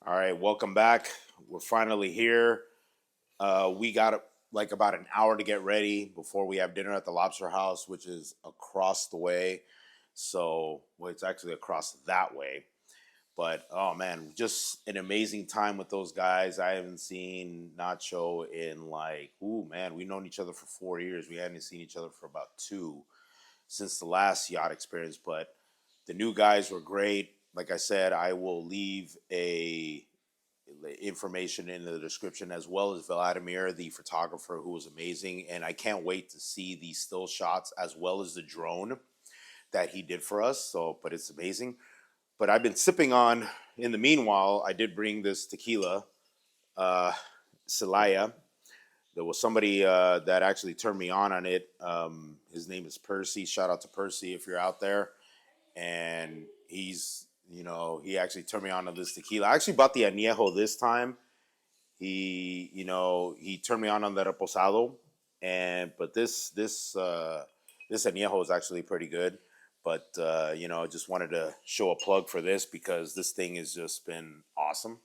All right, welcome back. We're finally here. We got like about an hour to get ready before we have dinner at the Lobster House, which is across the way. Well, it's actually across that way. But oh man, just an amazing time with those guys. I haven't seen Nacho in like, ooh man, we've known each other for 4 years. We hadn't seen each other for about two since the last yacht experience. But the new guys were great. Like I said, I will leave a information in the description, as well as Vladimir, the photographer, who was amazing. And I can't wait to see these still shots as well as the drone that he did for us. But it's amazing. But I've been sipping on, in the meanwhile, I did bring this tequila, uh, Celaya. There was somebody that actually turned me on it. His name is Percy. Shout out to Percy if you're out there. And he actually turned me on to this tequila. I actually bought the añejo this time. He turned me on the reposado, but this añejo is actually pretty good. But just wanted to show a plug for this because this thing has just been awesome.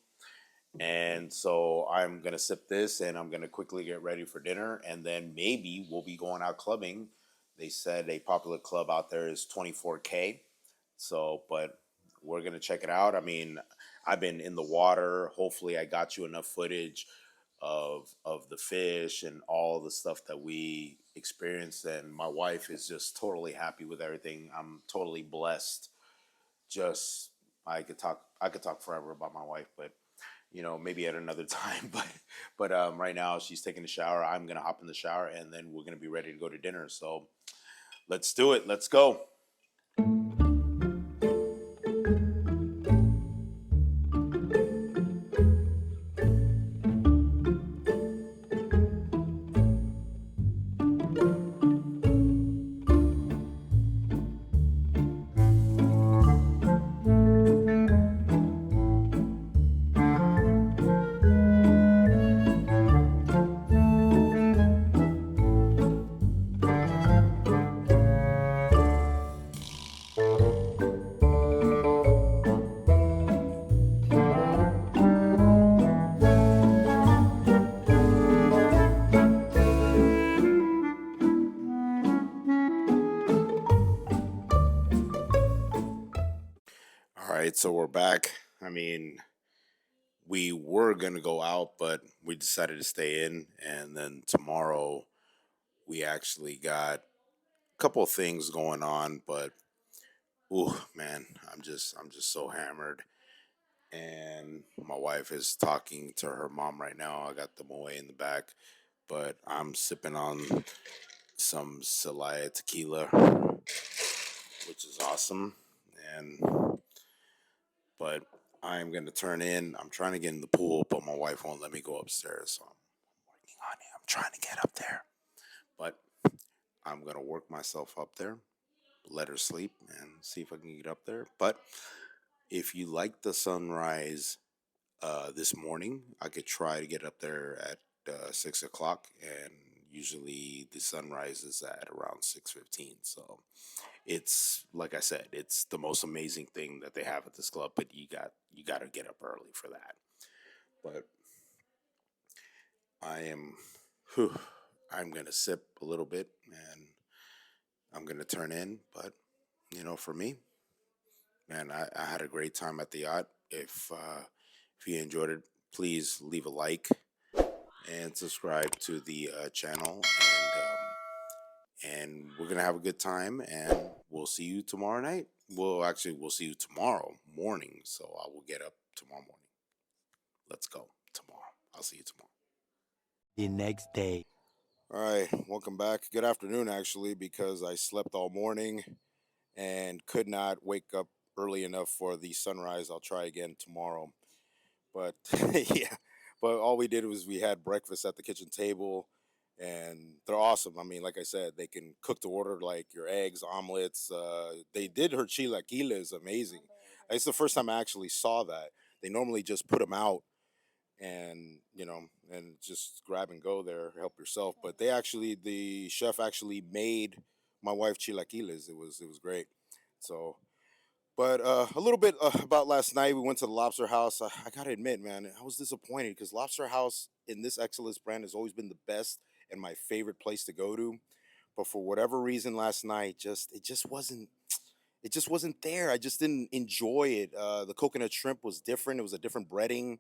And so I'm gonna sip this, and I'm gonna quickly get ready for dinner, and then maybe we'll be going out clubbing. They said a popular club out there is 24K. But we're gonna check it out. I mean, I've been in the water. Hopefully, I got you enough footage of the fish and all the stuff that we experienced. And my wife is just totally happy with everything. I'm totally blessed. Just I could talk forever about my wife, but maybe at another time. But right now she's taking a shower. I'm gonna hop in the shower, and then we're gonna be ready to go to dinner. So let's do it. Let's go. All right, so we're back. I mean, we were gonna go out, but we decided to stay in, and then tomorrow we actually got a couple of things going on. But ooh, man, I'm just so hammered, and my wife is talking to her mom right now. I got them away in the back, but I'm sipping on some Celaya tequila, which is awesome, and but I'm gonna turn in. I'm trying to get in the pool, but my wife won't let me go upstairs, so I'm working on it. I'm trying to get up there, but I'm gonna work myself up there, let her sleep, and see if I can get up there. But if you like the sunrise this morning, I could try to get up there at 6 o'clock, and usually the sunrise is at around 6:15. So it's like I said, it's the most amazing thing that they have at this club. But you got to get up early for that. But I am, whew, I'm gonna sip a little bit, and I'm gonna turn in. But for me, man, I had a great time at the yacht. If you enjoyed it, please leave a like and subscribe to the channel, and we're gonna have a good time. And we'll see you tomorrow night. Well, actually, we'll see you tomorrow morning. So I will get up tomorrow morning. Let's go tomorrow. I'll see you tomorrow. The next day. All right, welcome back. Good afternoon, actually, because I slept all morning and could not wake up early enough for the sunrise. I'll try again tomorrow. But yeah, but all we did was we had breakfast at the kitchen table, and they're awesome. I mean, like I said, they can cook to order, like your eggs, omelets. They did her chilaquiles, amazing. It's the first time I actually saw that. They normally just put them out and and just grab and go there, help yourself. But the chef actually made my wife chilaquiles. It was great. So But a little bit about last night. We went to the Lobster House. I gotta admit, man, I was disappointed because Lobster House in this Excellence brand has always been the best and my favorite place to go to. But for whatever reason, last night it just wasn't there. I just didn't enjoy it. The coconut shrimp was different. It was a different breading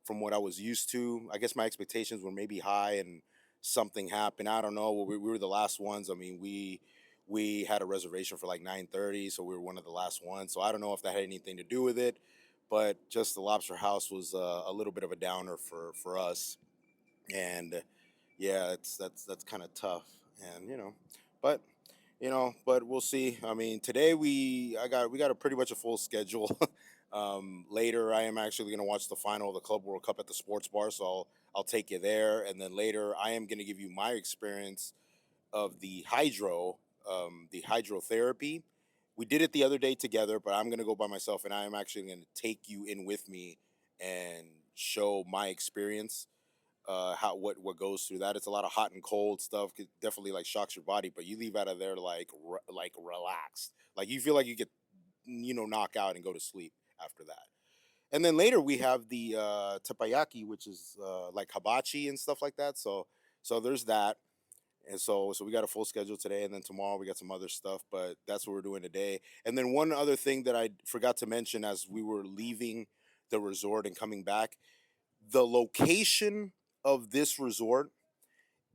from what I was used to. I guess my expectations were maybe high, and something happened. I don't know. We were the last ones. I mean, we had a reservation for like 9:30, so we were one of the last ones. So I don't know if that had anything to do with it, but just the Lobster House was a little bit of a downer for us, and yeah, that's kind of tough, and but but we'll see. I mean, today we got a pretty much a full schedule. Later, I am actually going to watch the final of the Club World Cup at the sports bar, so I'll take you there, and then later I am going to give you my experience of the hydrotherapy. We did it the other day together, but I'm going to go by myself, and I am actually going to take you in with me and show my experience, how what goes through that. It's a lot of hot and cold stuff. It definitely like shocks your body, but you leave out of there like like relaxed, like you feel like you could knock out and go to sleep after that. And then later we have the teppanyaki, which is like hibachi and stuff like that. So there's that. And so we got a full schedule today, and then tomorrow we got some other stuff, but that's what we're doing today. And then one other thing that I forgot to mention as we were leaving the resort and coming back, the location of this resort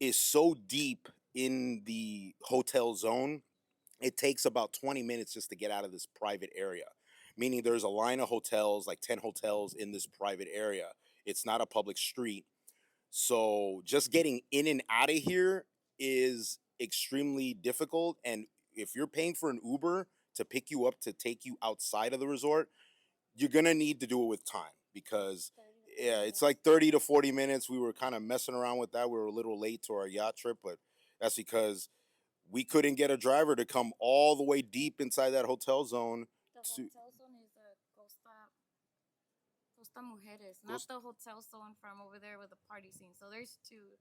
is so deep in the hotel zone. It takes about 20 minutes just to get out of this private area, meaning there's a line of hotels, like 10 hotels in this private area. It's not a public street. So just getting in and out of here is extremely difficult. And if you're paying for an Uber to pick you up to take you outside of the resort, you're gonna need to do it with time because yeah, it's like 30 to 40 minutes. We were kind of messing around with that. We were a little late to our yacht trip, but that's because we couldn't get a driver to come all the way deep inside that hotel zone. The To hotel zone is the Costa Mujeres, go. not the hotel zone from over there with the party scene. So there's two.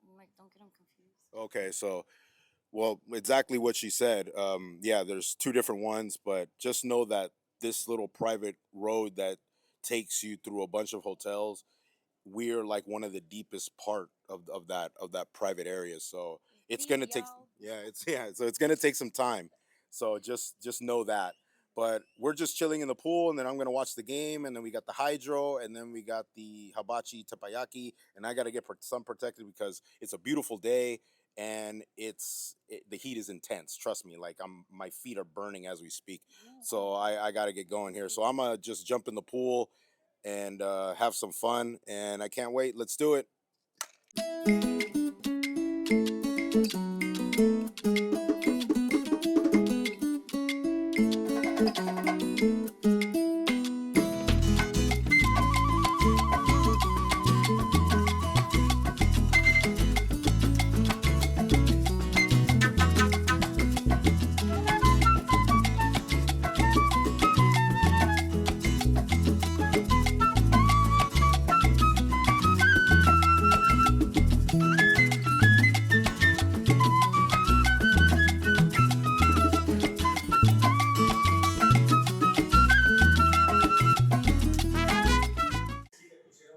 I'm like, don't get them confused. Okay, so well, exactly what she said. Yeah, there's two different ones, but just know that this little private road that takes you through a bunch of hotels, we're like one of the deepest part of that private area. So it's gonna take, Frío. yeah, it's yeah, so it's gonna take some time. So just know that. But we're just chilling in the pool, and then I'm gonna watch the game, and then we got the hydro, and then we got the hibachi teppanyaki, and I gotta get sun protected because it's a beautiful day, and the heat is intense. Trust me, like my feet are burning as we speak. So I gotta get going here. So I'm gonna just jump in the pool and have some fun. And I can't wait. Let's do it.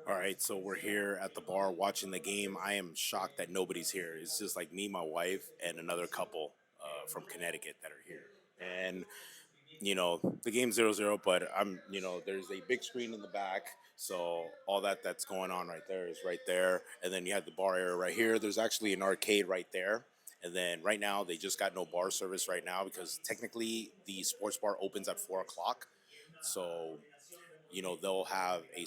All right, so we're here at the bar watching the game. I am shocked that nobody's here. It's just like me, my wife, and another couple from Connecticut that are here. And the game's 0-0, but there's a big screen in the back, so all that's going on right there is right there, and then you have the bar area right here. There's actually an arcade right there, and then right now they just got no bar service right now because technically the sports bar opens at 4 o'clock, so they'll have a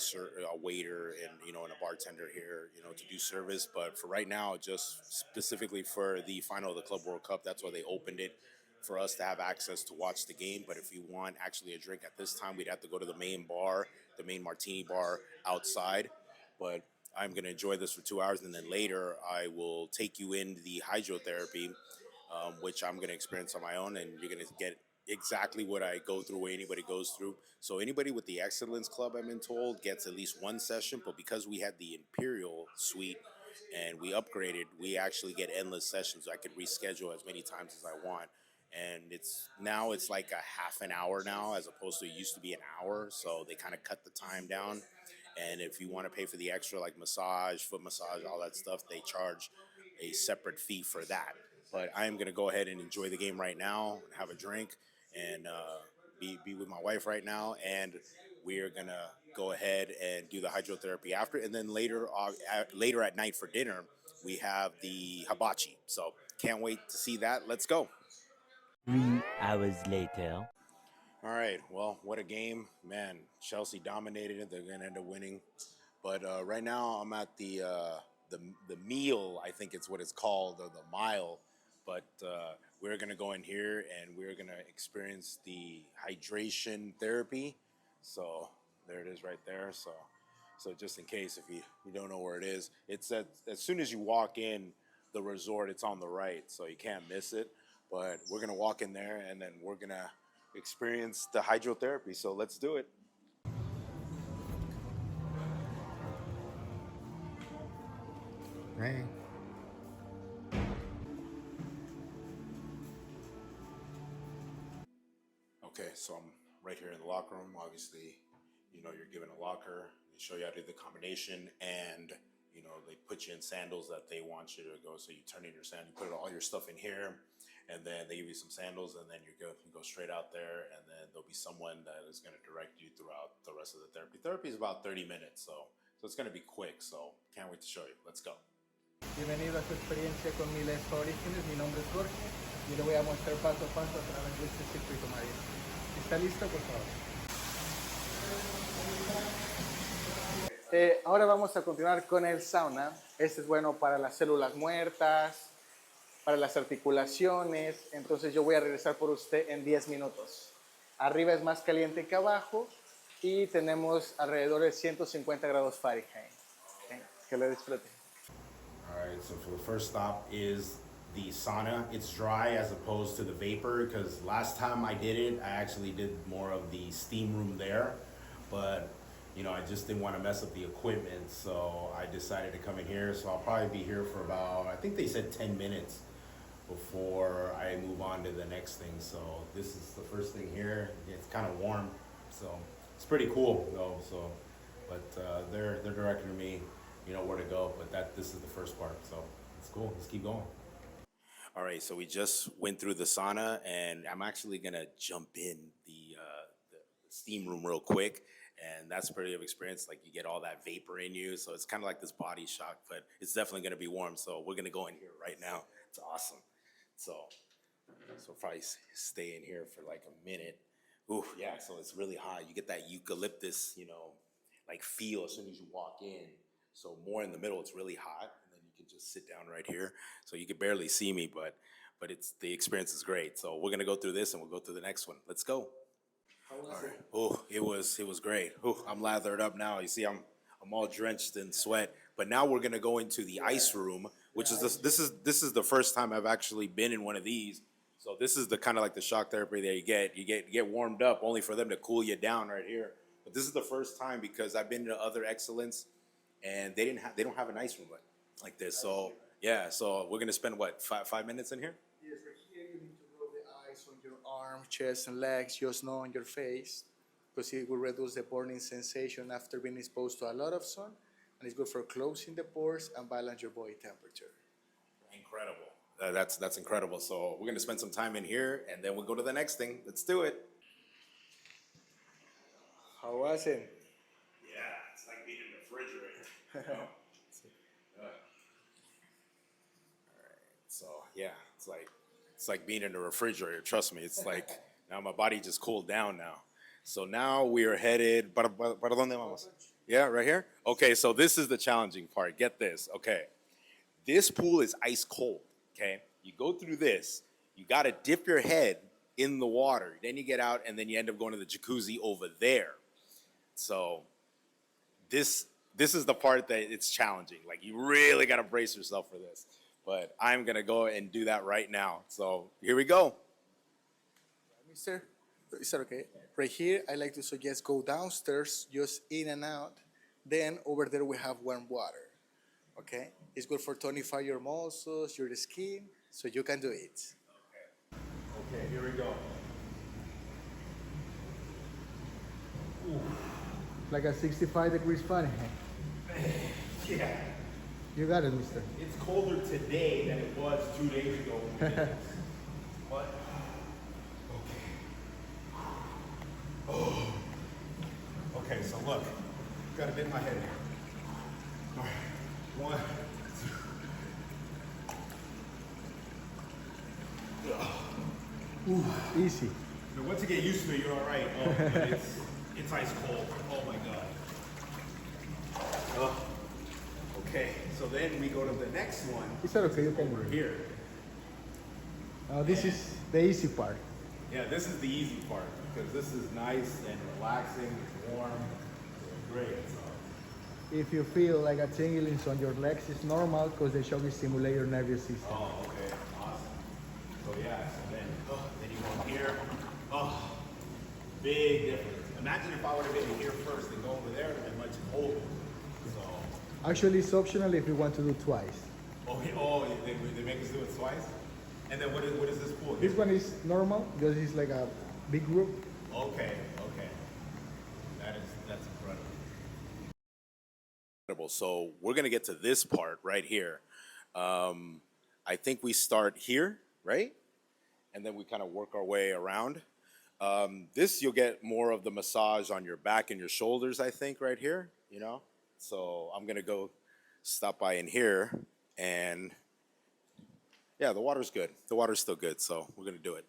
waiter and and a bartender here to do service, but for right now, just specifically for the final of the Club World Cup, that's why they opened it for us to have access to watch the game. But if you want actually a drink at this time, we'd have to go to the main bar, the main martini bar outside. But I'm going to enjoy this for 2 hours, and then later I will take you in the hydrotherapy, which I'm going to experience on my own, and you're going to get exactly what I go through, what anybody goes through. So anybody with the Excellence Club, I've been told, gets at least one session, but because we had the Imperial Suite and we upgraded, we actually get endless sessions. I could reschedule as many times as I want. and it's like a half an hour now as opposed to it used to be an hour. So they kind of cut the time down. And if you want to pay for the extra, like massage, foot massage, all that stuff, they charge a separate fee for that. But I am going to go ahead and enjoy the game right now, have a drink, and be with my wife right now. And we are going to go ahead and do the hydrotherapy after. And then later at night for dinner, we have the hibachi. So can't wait to see that. Let's go. 3 hours later. All right. Well, what a game, man! Chelsea dominated it. They're gonna end up winning. But right now, I'm at the the meal. I think it's what it's called, or the mile. But we're gonna go in here and we're gonna experience the hydration therapy. So there it is, right there. So just in case if you don't know where it is, it's as soon as you walk in the resort, it's on the right, so you can't miss it. But we're gonna walk in there and then we're gonna experience the hydrotherapy. So let's do it. Hey. Okay, so I'm right here in the locker room. Obviously, you're given a locker. They show you how to do the combination, and they put you in sandals that they want you to go. So you turn in your sandal, you put all your stuff in here, and then they give you some sandals, and then you go straight out there, and then there'll be someone that is going to direct you throughout the rest of the therapy. Therapy is about 30 minutes, so it's going to be quick. So can't wait to show you. Let's go. Bienvenido a tu experiencia con Miles Orígenes. Mi nombre es Jorge y le voy a mostrar paso a paso a través de este circuito marítimo. ¿Está listo, por favor? Ahora vamos a continuar con el sauna. Este es bueno para las células muertas, para las articulaciones. Entonces yo voy a regresar por usted en 10 minutos. Arriba es más caliente que abajo y tenemos alrededor de 150 grados Fahrenheit. Okay. Que lo disfruten. All right, so for the first stop is the sauna. It's dry as opposed to the vapor because last time I did it, I actually did more of the steam room there. But, I just didn't want to mess up the equipment, so I decided to come in here. So I'll probably be here for about, I think they said 10 minutes before I move on to the next thing. So this is the first thing here. It's kind of warm, so it's pretty cool though. So, but they're directing me where to go, but this is the first part, so it's cool. Let's keep going. All right, so we just went through the sauna, and I'm actually gonna jump in the steam room real quick, and that's pretty of experience. Like you get all that vapor in you, so it's kind of like this body shock, but it's definitely gonna be warm. So we're gonna go in here right now. It's awesome. So probably stay in here for like a minute. Ooh, yeah. So it's really hot. You get that eucalyptus, like feel as soon as you walk in. So more in the middle, it's really hot, and then you can just sit down right here. So you can barely see me, but the experience is great. So we're gonna go through this, and we'll go through the next one. Let's go. All right. Oh, it was great. Oh, I'm lathered up now. You see, I'm all drenched in sweat. But now we're gonna go into the ice room, which is this is the first time I've actually been in one of these. So this is the kind of like the shock therapy that you get warmed up only for them to cool you down right here. But this is the first time because I've been to other excellence and they don't have an ice room like this. So yeah, so we're gonna spend what 5 minutes in here. Yes, right here you need to roll the ice on your arm, chest, and legs, just not on your face, because it will reduce the burning sensation after being exposed to a lot of sun, and it's good for closing the pores and balance your body temperature. Incredible. That's incredible. So we're gonna spend some time in here, and then we'll go to the next thing. Let's do it. How was it? Yeah, it's like being in the refrigerator. So yeah, it's like being in the refrigerator. Trust me, it's like now my body just cooled down now. So now we are headed. Para dónde vamos? Yeah, right here. Okay, so this is the challenging part. Get this. Okay, this pool is ice cold. Okay, you go through this. You got to dip your head in the water. Then you get out, and then you end up going to the jacuzzi over there. So this is the part that it's challenging. Like you really got to brace yourself for this. But I'm gonna go and do that right now. So here we go. Mister, is that okay? Right here, I like to suggest go downstairs, just in and out. Then over there we have warm water. Okay, it's good for tonify your muscles, your skin, so you can do it. Okay, here we go. Like a 65 degrees Fahrenheit. Yeah. You got it, mister. It's colder today than it was 2 days ago. When we did this. But okay. Oh. Okay, so look, gotta get my head. All right, 1, 2. Ooh, easy. Now, once you get used to it, you're all right. Oh, but it's ice cold. Oh my god. Oh. Okay, so then we go to the next one. Is that okay? You can Over here. This is the easy part. Yeah, this is the easy part because this is nice and relaxing. It's warm. It's great. So. If you feel like a tingling on your legs, it's normal because they show you stimulate your nervous system. Oh, okay, awesome. So yeah, so then you go here. Oh, big difference. Imagine if I would have been here first and go over there, it would have been much colder. So. Actually, it's optional if you want to do twice. They make us do it twice? And then what is this pool? This one is normal because it's like a big group. Okay. That's incredible. So we're gonna get to this part right here. I think we start here, right? And then we kind of work our way around. This you'll get more of the massage on your back and your shoulders, I think, right here, you know? So I'm gonna go stop by in here and yeah, the water's good. The water's still good, so we're gonna do it.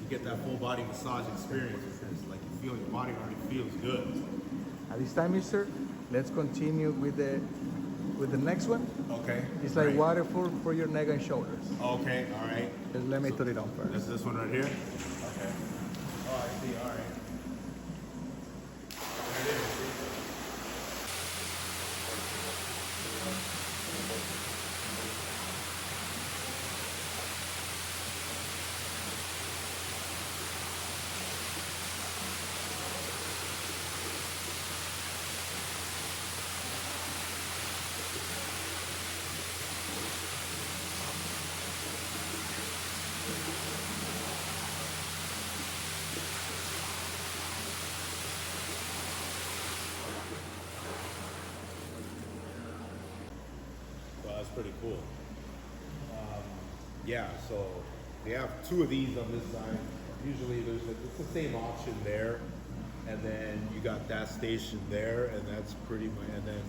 Get that full body massage experience because like you feel your body already feels good. At this time, mister, let's continue with the next one. Okay. It's like great. water for your neck and shoulders. Okay, all right. Just let me turn it on first. This one right here? Okay. Oh, I see, all right. There it is. Well, that's pretty cool. Yeah, so they have 2 of these on this side. Usually it's the same option there. And then you got that station there, and that's pretty much, and then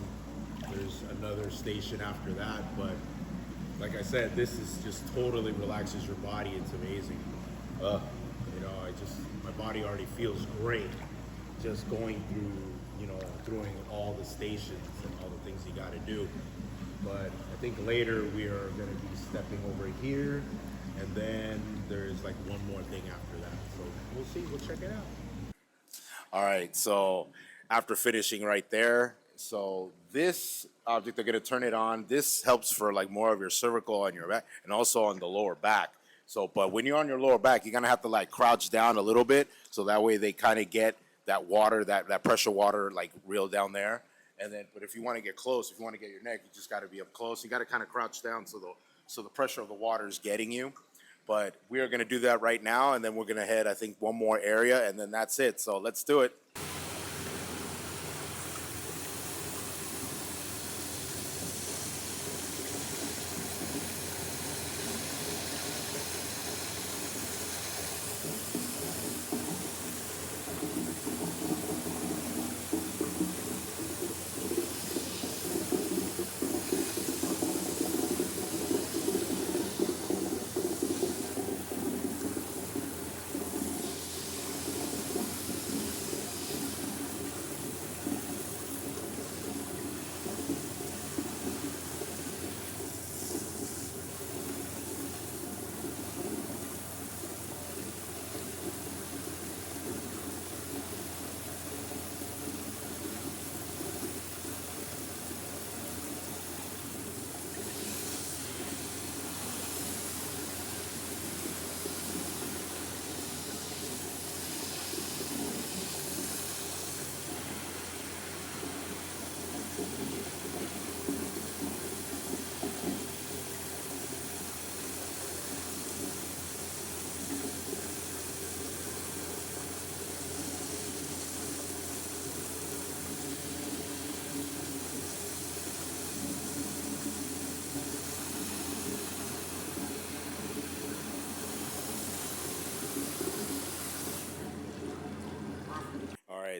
there's another station after that. But like I said, this is just totally relaxes your body. It's amazing. You know, my body already feels great just going through all the stations and all the things you got to do. But I think later we are going to be stepping over here, and then there's like one more thing after that. So we'll see. We'll check it out. All right. So after finishing right there, so this object, they're going to turn it on. This helps for like more of your cervical on your back and also on the lower back. So, but when you're on your lower back, you're going to have to like crouch down a little bit. So that way they kind of get that water, that pressure water, like real down there. And then, but if you want to get close, if you want to get your neck, you just got to be up close. You got to kind of crouch down so the pressure of the water is getting you. But we are going to do that right now, and then we're going to head, I think, one more area, and then that's it. So let's do it.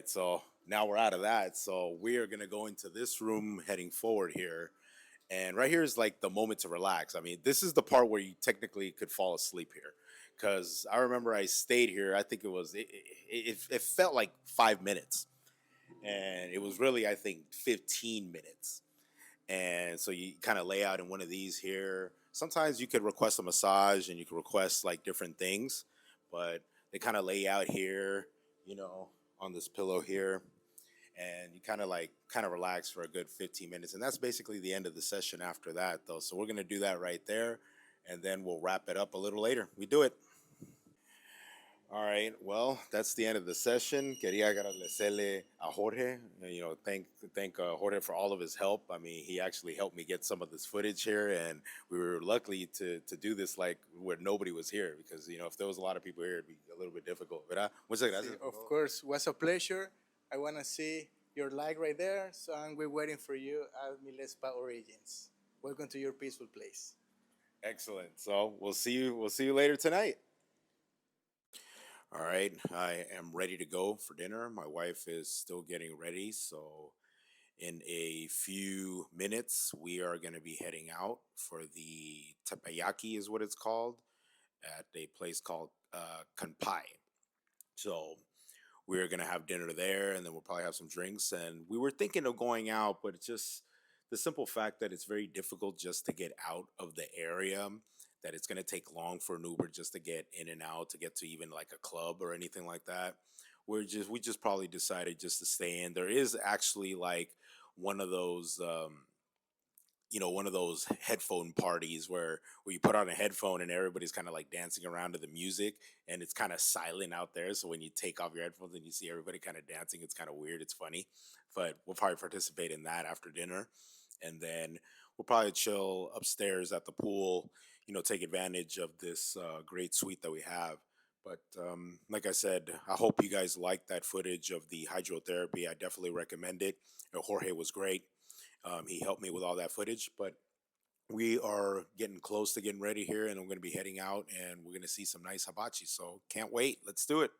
right, so now we're out of that. So we are gonna go into this room heading forward here. And right here is like the moment to relax. I mean, this is the part where you technically could fall asleep here. Cause I remember I stayed here, I think it felt like 5 minutes. And it was really, I think, 15 minutes. And so you kind of lay out in one of these here. Sometimes you could request a massage and you could request like different things, but they kind of lay out here, you know, on this pillow here, and you kind of relax for a good 15 minutes, and that's basically the end of the session after that, though. So we're going to do that right there, and then we'll wrap it up a little later. We do it. All right. Well, that's the end of the session. Quería agradecerle a Jorge. Thank Jorge for all of his help. I mean, he actually helped me get some of this footage here, and we were lucky to do this like where nobody was here, because if there was a lot of people here, it'd be a little bit difficult. ¿Verdad? Muchas gracias. Of course, it was a pleasure. I want to see your like right there, so we're waiting for you at Miles Spa Origins. Welcome to your peaceful place. Excellent. So we'll see you. We'll see you later tonight. All right, I am ready to go for dinner. My wife is still getting ready, so in a few minutes we are going to be heading out for the teppanyaki, is what it's called, at a place called Kanpai. So we're gonna have dinner there, and then we'll probably have some drinks. And we were thinking of going out, but it's just the simple fact that it's very difficult just to get out of the area. That it's gonna take long for an Uber just to get in and out, to get to even like a club or anything like that. We just probably decided just to stay in. There is actually like one of those one of those headphone parties where you put on a headphone and everybody's kind of like dancing around to the music, and it's kind of silent out there. So when you take off your headphones and you see everybody kind of dancing, it's kind of weird. It's funny, but we'll probably participate in that after dinner, and then we'll probably chill upstairs at the pool. Take advantage of this great suite that we have. But like I said, I hope you guys like that footage of the hydrotherapy. I definitely recommend it. Jorge was great. He helped me with all that footage, but we are getting close to getting ready here, and I'm going to be heading out, and we're going to see some nice hibachi. So can't wait. Let's do it.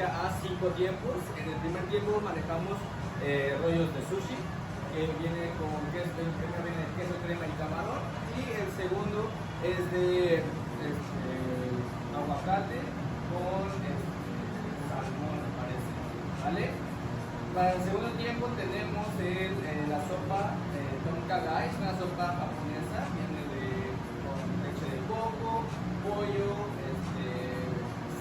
A 5 tiempos. En el primer tiempo manejamos rollos de sushi, que viene con queso, el primero viene de queso, crema y camarón, y el segundo es de aguacate con salmón, me parece, ¿vale? Para el segundo tiempo tenemos la sopa tonka, es una sopa japonesa, viene con leche de coco, pollo,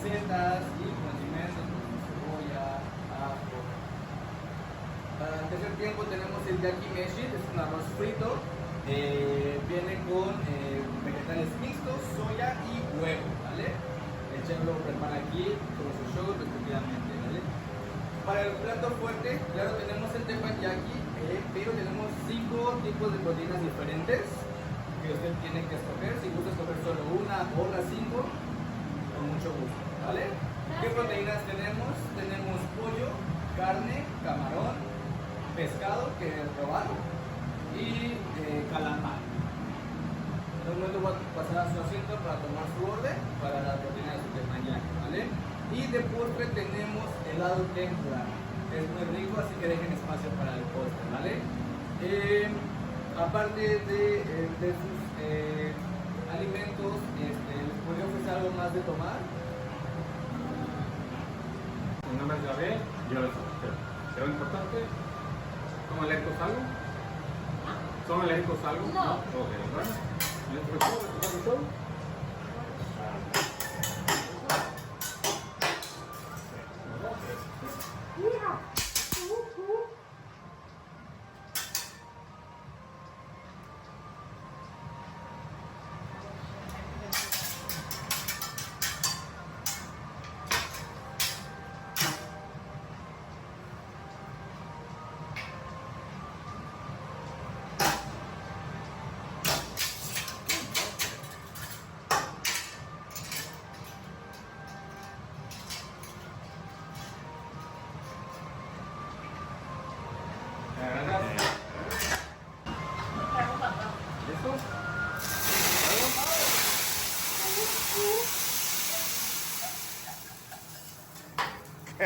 setas y condimentos como cebolla, ajo. Para el tercer tiempo tenemos el yakimeshi, es un arroz frito, viene con vegetales mixtos, soya y huevo, ¿vale? El chef lo prepara aquí con sus shows respectivamente, ¿vale? Para el plato fuerte, claro, tenemos el teppanyaki, pero tenemos 5 tipos de proteínas diferentes que usted tiene que escoger. Si gusta escoger solo una o las 5, con mucho gusto, ¿vale? ¿Qué proteínas tenemos? Tenemos pollo, carne, camarón, pescado, que es robado, y calamar. En un momento voy a pasar a su asiento para tomar su orden para la proteína de su teppanyaki, ¿vale? Y de postre tenemos helado tempura. Es muy rico, así que dejen espacio para el postre, ¿vale? Aparte de sus alimentos, ¿les podría ofrecer algo más de tomar? Mi nombre es Gabriel, yo les ofrezco. Pero lo importante, ¿son alérgicos a algo? ¿Son alérgicos a algo? No. Ok, bueno. ¿Les preocupa el show?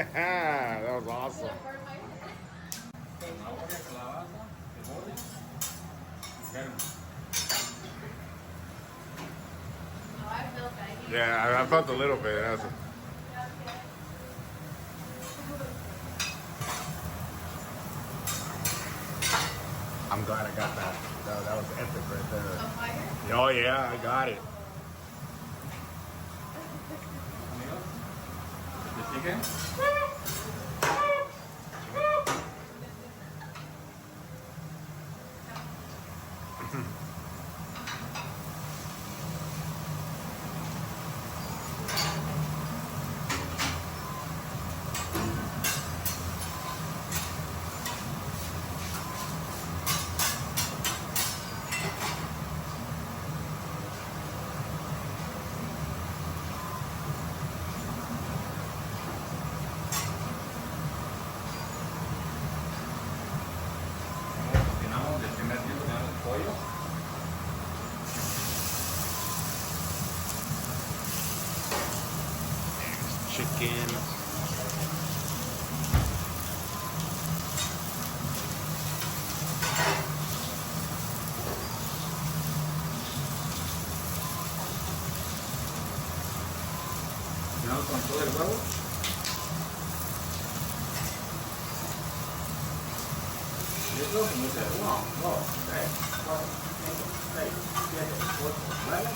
That was awesome. Zanahoria, calabaza, cebolla y germen. Yeah, I felt a little bit. I'm glad I got that. That was epic right there. Oh yeah, I got it. Amigos, the chicken. Cocinamos el primer tiempo tenemos el pollo. Chicken. Cocinamos con todo el huevo. Listo, entonces 1, 2, 3, 4, 5, 6, 7, 8, 9,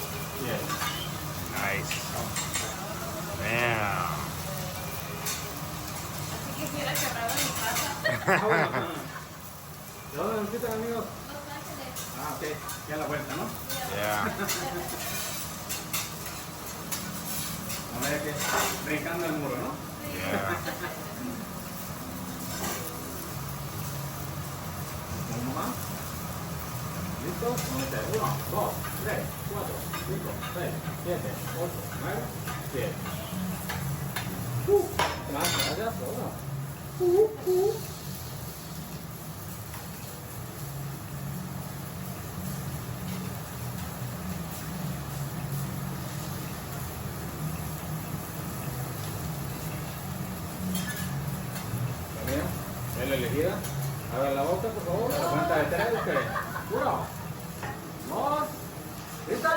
10. Nice. Man. Así quisiera cerrado en mi casa. Ah, bueno. ¿De dónde nos quitan, amigos? Los Ángeles. Ah, ok. Ya la vuelta, ¿no? Yeah. A ver que brincando el muro, ¿no? Yeah. Uno más. ¿Listo? 1, 2, 3, 4, 5, 6, 7, 8, 9, 10. Gracias, hola. También, es la elegida. Abra la boca, por favor. A la cuenta de 3, ok. 1, 2, ¿lista?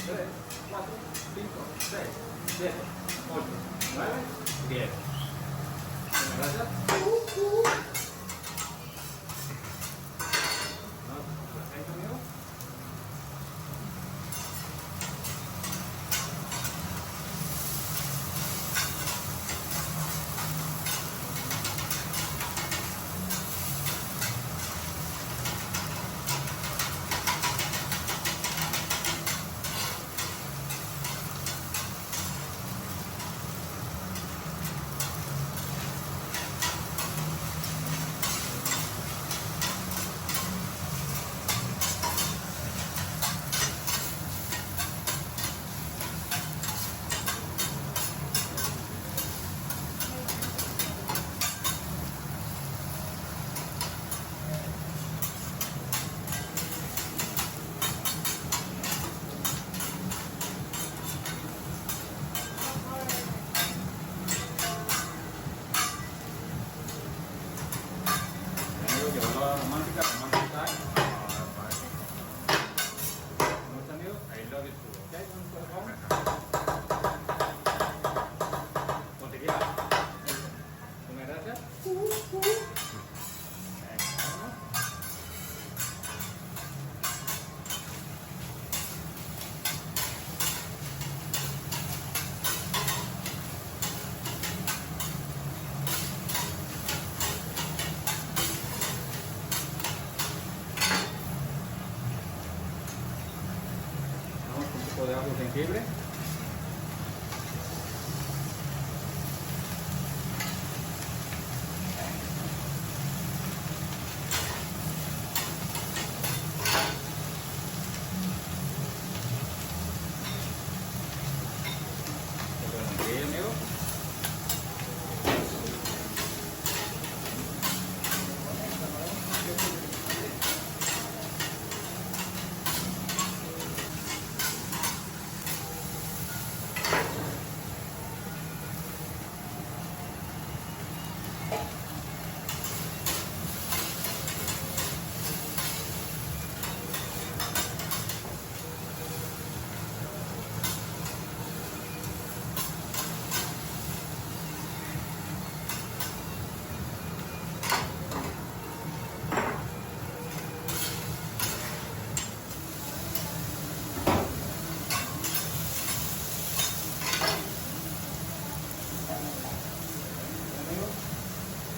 3, 4, 5, 6, 7, 8, 9, 10. Gracias. Romántica, romántica. Muchos amigos, I love you too, ¿ok? Por favor. Con tequila. Muchas gracias. Vamos con un poco de agua jengibre. Amigo.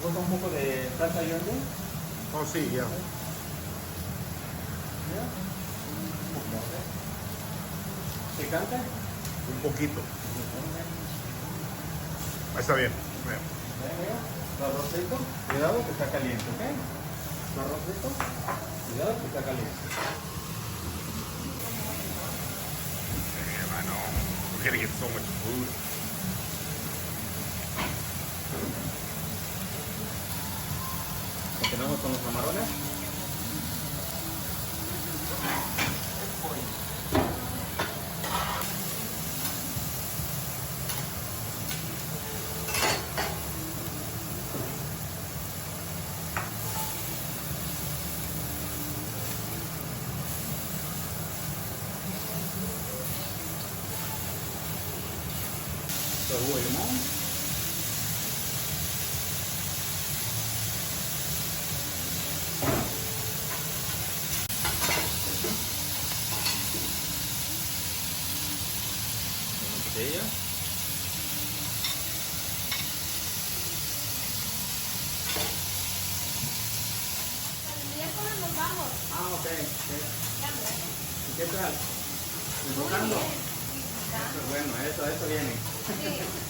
¿Gusta un poco de salsa yonde? Oh, sí, ya. Mira. Un poco, ¿eh? ¿Picante? Un poquito. Ahí está bien. Tu arrocito, cuidado que está caliente, ¿ok? Tu arrocito, cuidado que está caliente. Damn, I know. We're gonna get so much food. Continuamos con los camarones. Jugo de limón. Una botella. El miércoles nos vamos. Ah, ok. ¿Y qué tal? ¿Disfrutando? Eso es bueno, eso viene. Sí.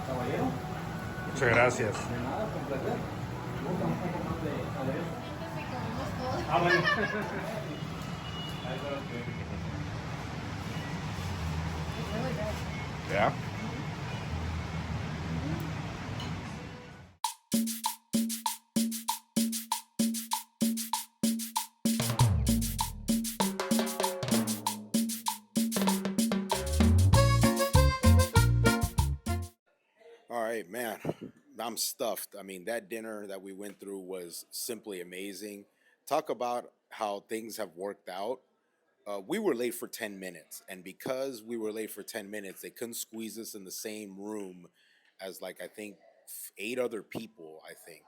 Caballero. Muchas gracias. De nada, con placer. Gusta un poco más de aderezo. Siéntese y comemos todo. Ah, bueno. It's really good. Yeah. All right, man. I'm stuffed. I mean, that dinner that we went through was simply amazing. Talk about how things have worked out. We were late for 10 minutes, and because we were late for 10 minutes, they couldn't squeeze us in the same room as, like, I think 8 other people. I think.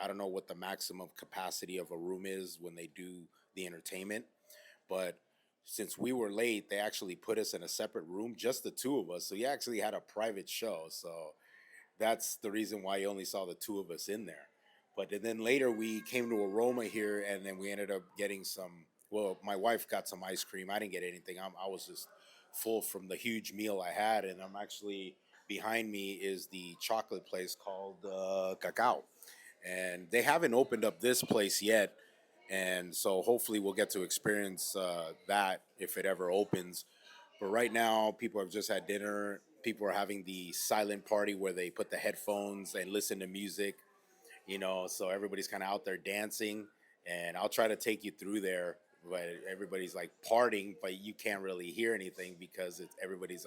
I don't know what the maximum capacity of a room is when they do the entertainment, but since we were late, they actually put us in a separate room, just the two of us. So you actually had a private show. So that's the reason why you only saw the two of us in there. But then later we came to Aroma here, and then we ended up getting some. Well, my wife got some ice cream. I didn't get anything. I was just full from the huge meal I had, and I'm actually behind me is the chocolate place called Cacao, and they haven't opened up this place yet, and so hopefully we'll get to experience that if it ever opens. But right now, people have just had dinner. People are having the silent party where they put the headphones and listen to music, so everybody's kind of out there dancing. And I'll try to take you through there, but everybody's like partying, but you can't really hear anything because everybody's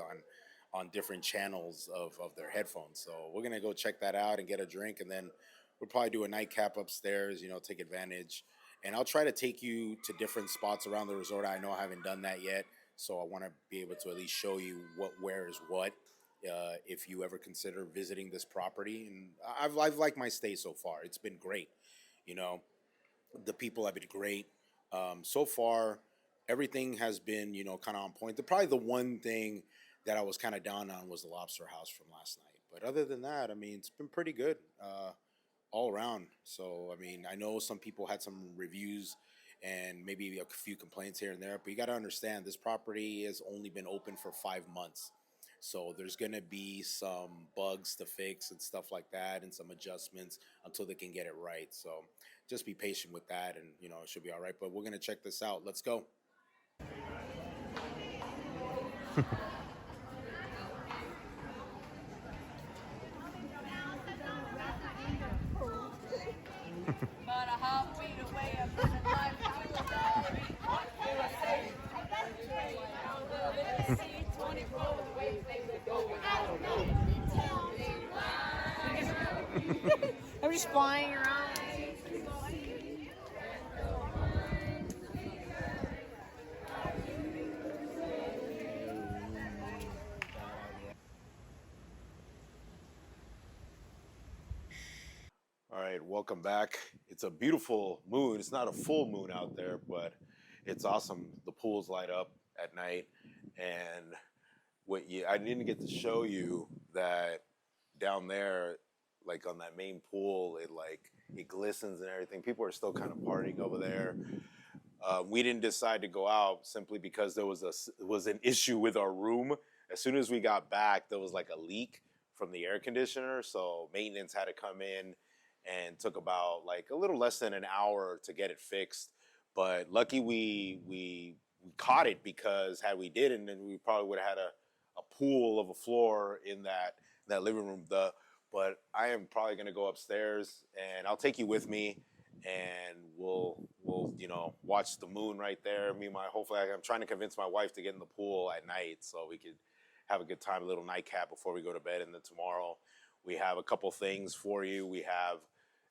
on different channels of their headphones. So we're gonna go check that out and get a drink, and then we'll probably do a nightcap upstairs, take advantage. And I'll try to take you to different spots around the resort. I know I haven't done that yet, so I want to be able to at least show you where is what. if you ever consider visiting this property. And I've liked my stay so far. It's been great. You know, the people have been great. So far, everything has been, you know, kind of on point. Probably the one thing that I was kind of down on was the lobster house from last night. But other than that, I mean, it's been pretty good all around. So, I mean, I know some people had some reviews and maybe a few complaints here and there, but you got to understand this property has only been open for 5 months. So there's going to be some bugs to fix and stuff like that and some adjustments until they can get it right. So just be patient with that and, you know, it should be all right. But we're going to check this out. Let's go. But a heartbeat away, I'm living life to a dollar. USA, will see 24 ways they would go. I don't know. Tell me why. I'm just flying around. All right, welcome back. It's a beautiful moon. It's not a full moon out there, but it's awesome. The pools light up at night, and I didn't get to show you that down there, like on that main pool, it glistens and everything. People are still kind of partying over there. We didn't decide to go out simply because there was an issue with our room. As soon as we got back, there was like a leak from the air conditioner, so maintenance had to come in and took about like a little less than an hour to get it fixed. But lucky we caught it, because had we didn't, then we probably would have had a pool of a floor in that living room. But I am probably gonna go upstairs and I'll take you with me, and we'll watch the moon right there. Hopefully I'm trying to convince my wife to get in the pool at night so we could have a good time, a little nightcap before we go to bed. And then tomorrow we have a couple things for you. We have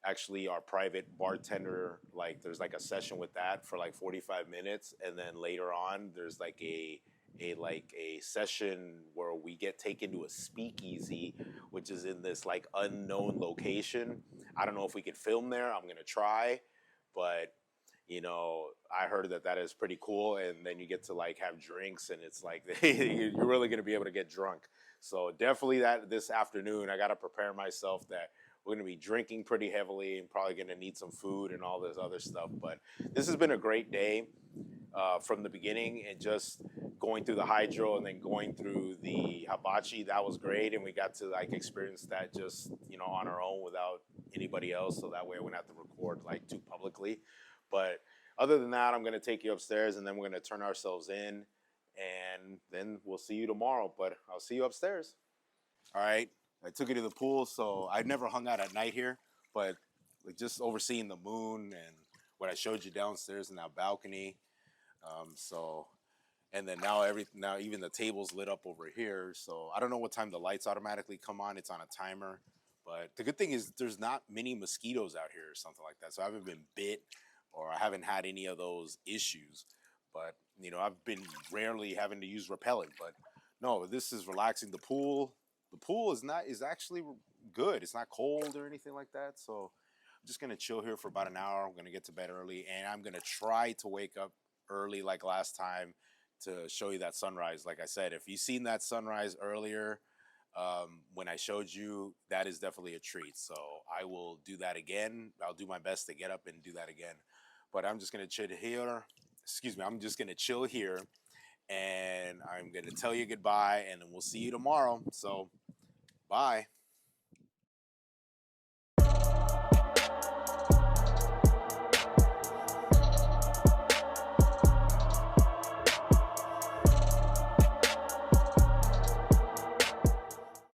actually our private bartender, like there's like a session with that for like 45 minutes, and then later on there's like a session where we get taken to a speakeasy, which is in this like unknown location. I don't know if we could film there. I'm gonna try, but I heard that is pretty cool. And then you get to like have drinks, and it's like you're really gonna be able to get drunk. So definitely that this afternoon, I gotta prepare myself that we're gonna be drinking pretty heavily and probably gonna need some food and all this other stuff. But this has been a great day from the beginning, and just going through the hydro and then going through the hibachi. That was great, and we got to like experience that just on our own without anybody else. So that way I wouldn't have to record like too publicly. But other than that, I'm gonna take you upstairs, and then we're gonna turn ourselves in, and then we'll see you tomorrow. But I'll see you upstairs. All right. I took you to the pool, so I've never hung out at night here, but like just overseeing the moon and what I showed you downstairs in that balcony. So, and then now even the table's lit up over here. So I don't know what time the lights automatically come on. It's on a timer. But the good thing is there's not many mosquitoes out here or something like that. So I haven't been bit, or I haven't had any of those issues. But I've been rarely having to use repellent. But no, this is relaxing. The pool is actually good. It's not cold or anything like that. So I'm just gonna chill here for about an hour. I'm gonna get to bed early, and I'm gonna try to wake up early like last time to show you that sunrise. Like I said, if you've seen that sunrise earlier when I showed you, that is definitely a treat. So I will do that again. I'll do my best to get up and do that again. But I'm just gonna chill here. Excuse me. I'm just gonna chill here, and I'm gonna tell you goodbye, and then we'll see you tomorrow. So bye.